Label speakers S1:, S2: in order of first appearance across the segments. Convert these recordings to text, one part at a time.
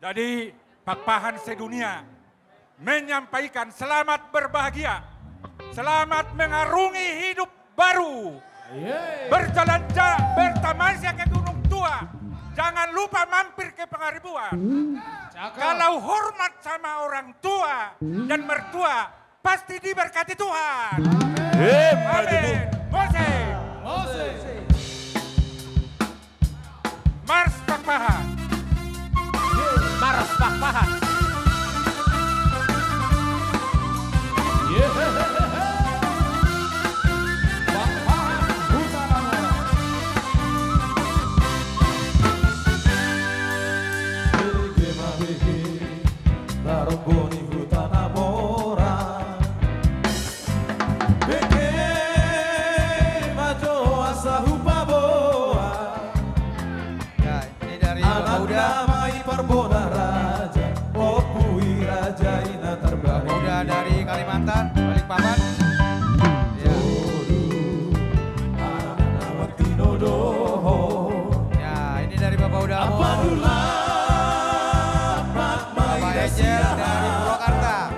S1: Jadi Pakpahan sedunia menyampaikan selamat berbahagia, selamat mengarungi hidup baru, berjalan bertamasya ke Gunung Tua, jangan lupa mampir ke Pangaribuan. Kalau hormat sama orang tua dan mertua, pasti diberkati Tuhan. Amin. Mose. Mars Pakpahan.
S2: Mars Pakpahan.
S3: Dari Kalimantan, Balikpapan. Ya, ini dari Bapak Udamo. Bapak Ejel dari Purwakarta.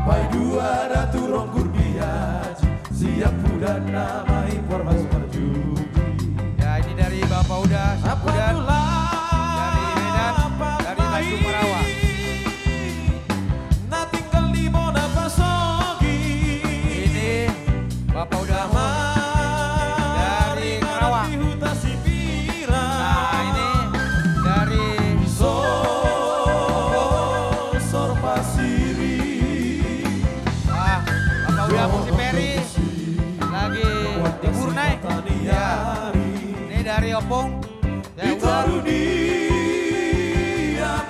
S4: Pai dua ratu rongkur biaji, siap udah nama informasi perjudi.
S3: Ya, ini dari Bapak Uda, Udan. Dari Medan, dari Tanjung Merawa. Bapak Udamo dari Karawang. Nah, ini dari
S4: Sor Pasiri.
S3: Wah, Bapak Udamo si Peri lagi di Burnai. Ya, ini dari Opung. Ya, udah. Ya,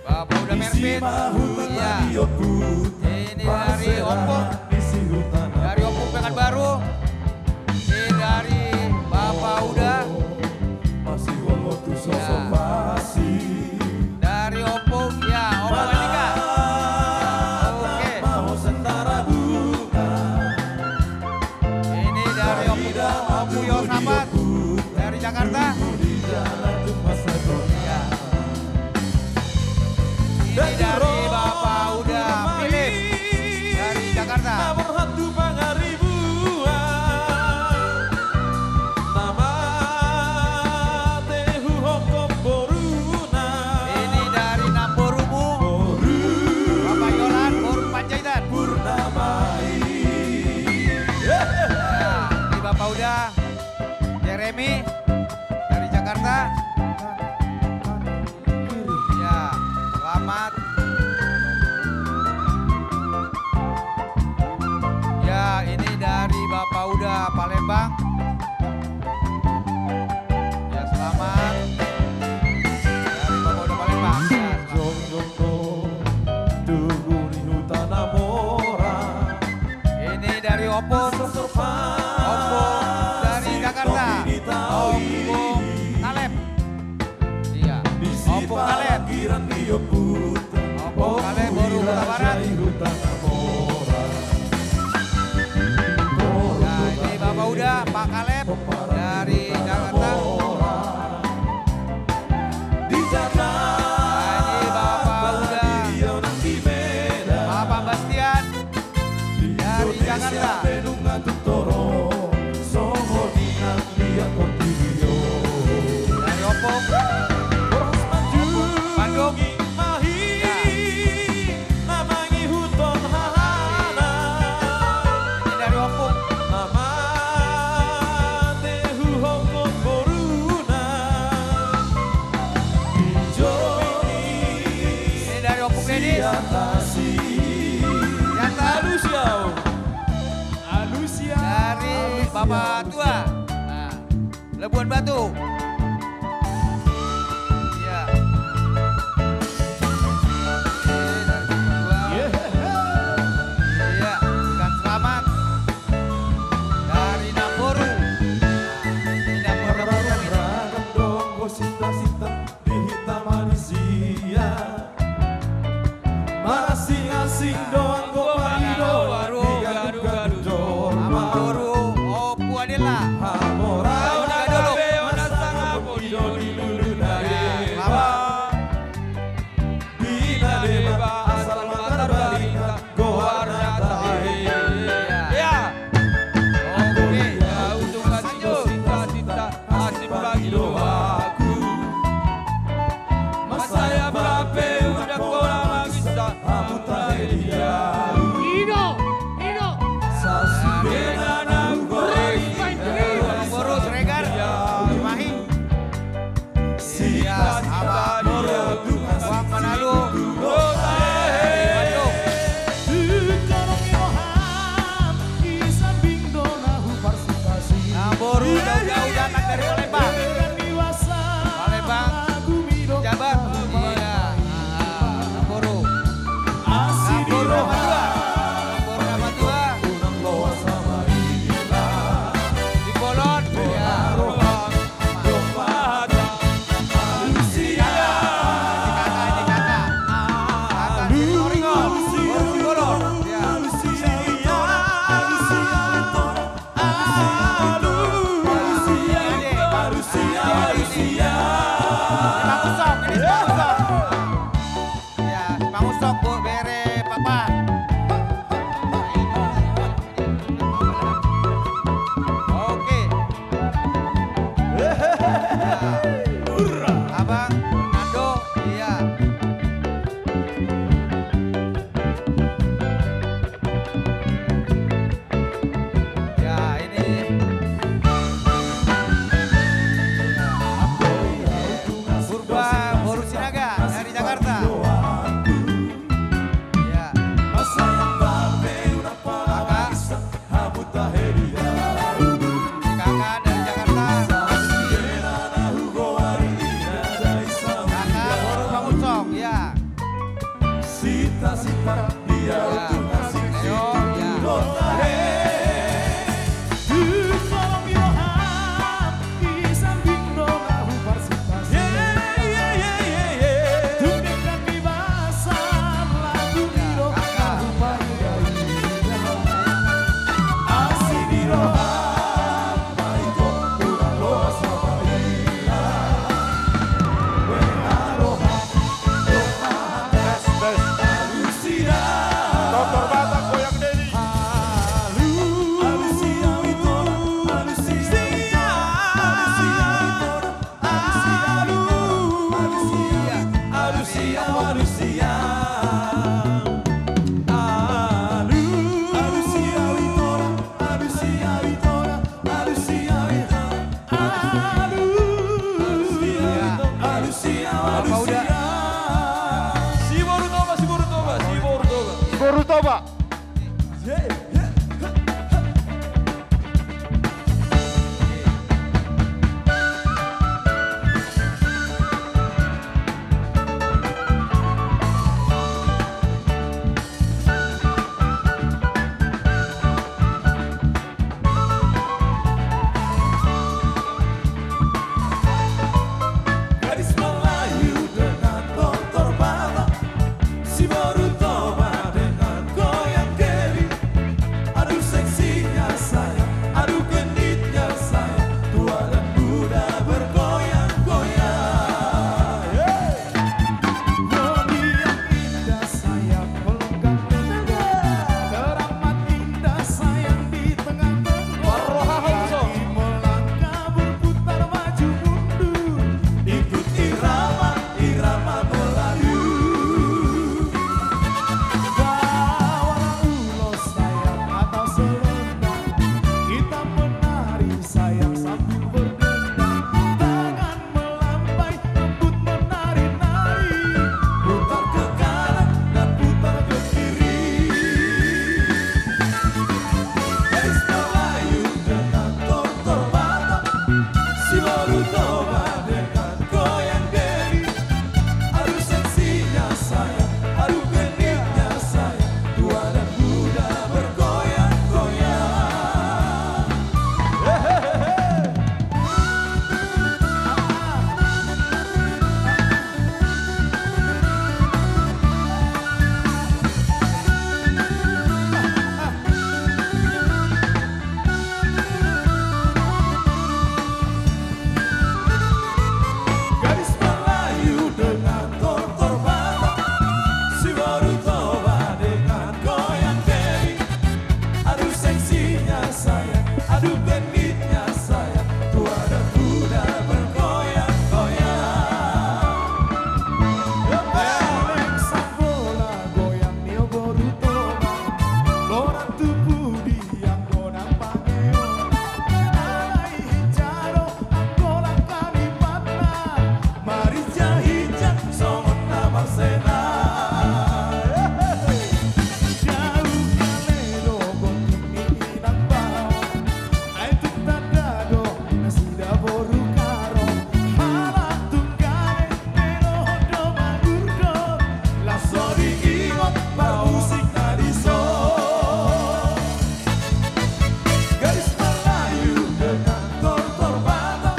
S3: Bapak Uda Merpin. Iya. Ini dari Opung, dari Opung Pekanbaru. Ini dari Bapak Uda. Dari Opung, ya Opung Andika. Oke. Ini dari Opung Yosabat dari Jakarta. Ya. Ini dari Bapak Uda Philip dari Jakarta. Ini dari Namborumu, Bapak Yolan, Boru Panjaitan. Ya, ini Bapak Uda Jeremy dari Jakarta. Ya, selamat. Ya, ini dari Bapak Uda Palembang. Ya, selamat. Dari Bapak Uda Palembang. Ya, ini dari Opung. Opung dari Jakarta. Opung Kaleb. Iya, Opung Kaleb. Opung Kaleb Boru Kota Barat. Nah, ini Bapak Uda Pak Kaleb dari Jakarta. Nah, ini Bapak Uda Bapak Bastian dari Jakarta. Dari Opung Bandung. Ya. Ini dari Opung. Ini dari Opung Dedis. Dari Bapak Tua. Nah, Labuan Batu. Iya. Ini dari Bapak Tua. Iya, dan selamat. Dari Namboru. Nah, ini Namboru.
S4: Asing doang
S3: Namboru Opu Adela.
S4: Amora,
S3: Daun Gadolok.
S4: parah dia untuk ngasih
S3: Ayo, ya.
S4: nota
S2: Borutoba.
S4: Gadis Melayu dengan tontor batak, si Borutoba dengan goyang keri. Aduh seksinya sayang, aduh genitnya sayang, tua dan muda bergoyang-goyang. Bodi yang indah sayang melengkap lengan, teramat indah sayang di tengah-tengah. Kaki melangkah berputar maju mundur, ikut irama Melayu. Bawalah ulos sayang atau selendang, kita menari sayang sambil berdendang. Tangan melambai, rambut menari-nari, putar ke kanan dan putar ke kiri. Gadis Melayu dengan tontor batak, si Borutoba dengan goyang deri. Aduh seksinya sayang, aduh genitnya sayang, tua dan muda bergoyang-goyang. Gadis Melayu dengan tontor batak, si Borutoba dengan goyang deri. Aduh seksinya sayang, aduh genitnya sayang, tua dan muda bergoyang-goyang. Eleng sambola goyang nio Borutoba, loran tubuh diam godang pangeo. Alai hijaro angkola kalipatna, mari jahijak songon nama sena. Jauh kalelo gonting minang bau, ai tutadado nasida boru karo. Halat tunggale melo hodo magurdo, lasso diingot musik nadiso. Gadis Melayu dengan tontor batak,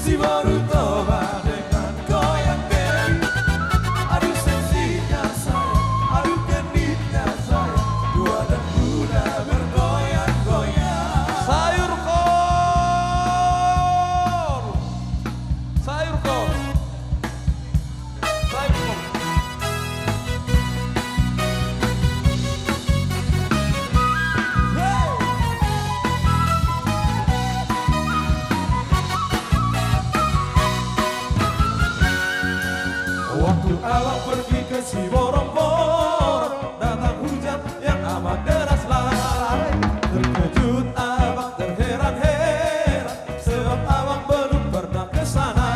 S4: si Borutoba dengan goyang deri. Aduh seksinya sayang, aduh genitnya sayang, tua dan muda bergoyang-goyang.
S3: Sayur kol. Sayur kol. Sayur kol.
S4: Waktu alam pergi ke Siborong-borong, datang hujan yang amat deras lari. Terkejut abang terheran-heran, sebab abang belum pernah ke sana.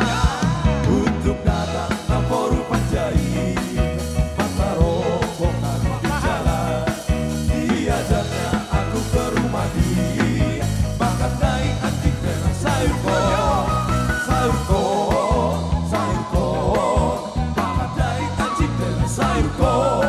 S4: Untuk datang Namporu Panjai, mata rombongan di jalan. Diajaknya aku ke rumah dia, makan daging anjing dengan sayur kol. Sayur kol, sayur kol, makan daging anjing dengan sayur kol.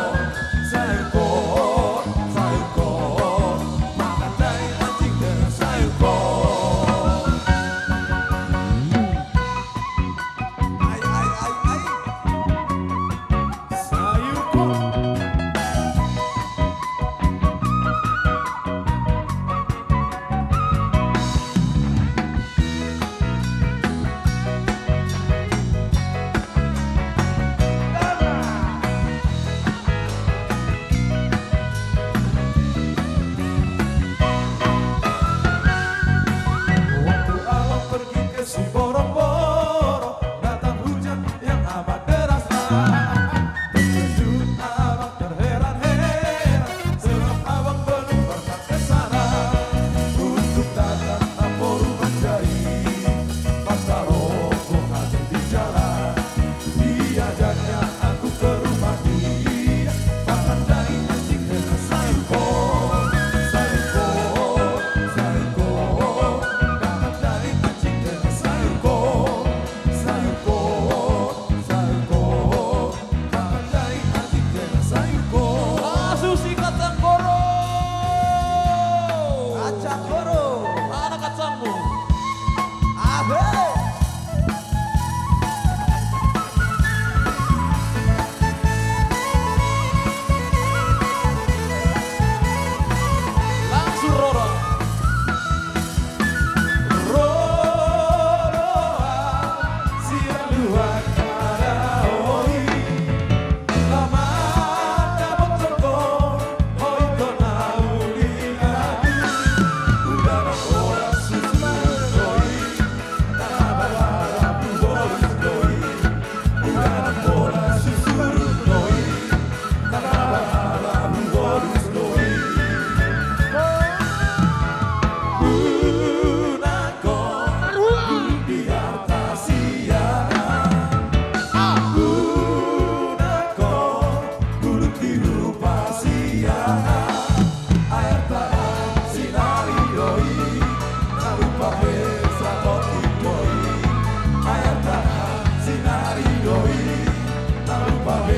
S4: Pabe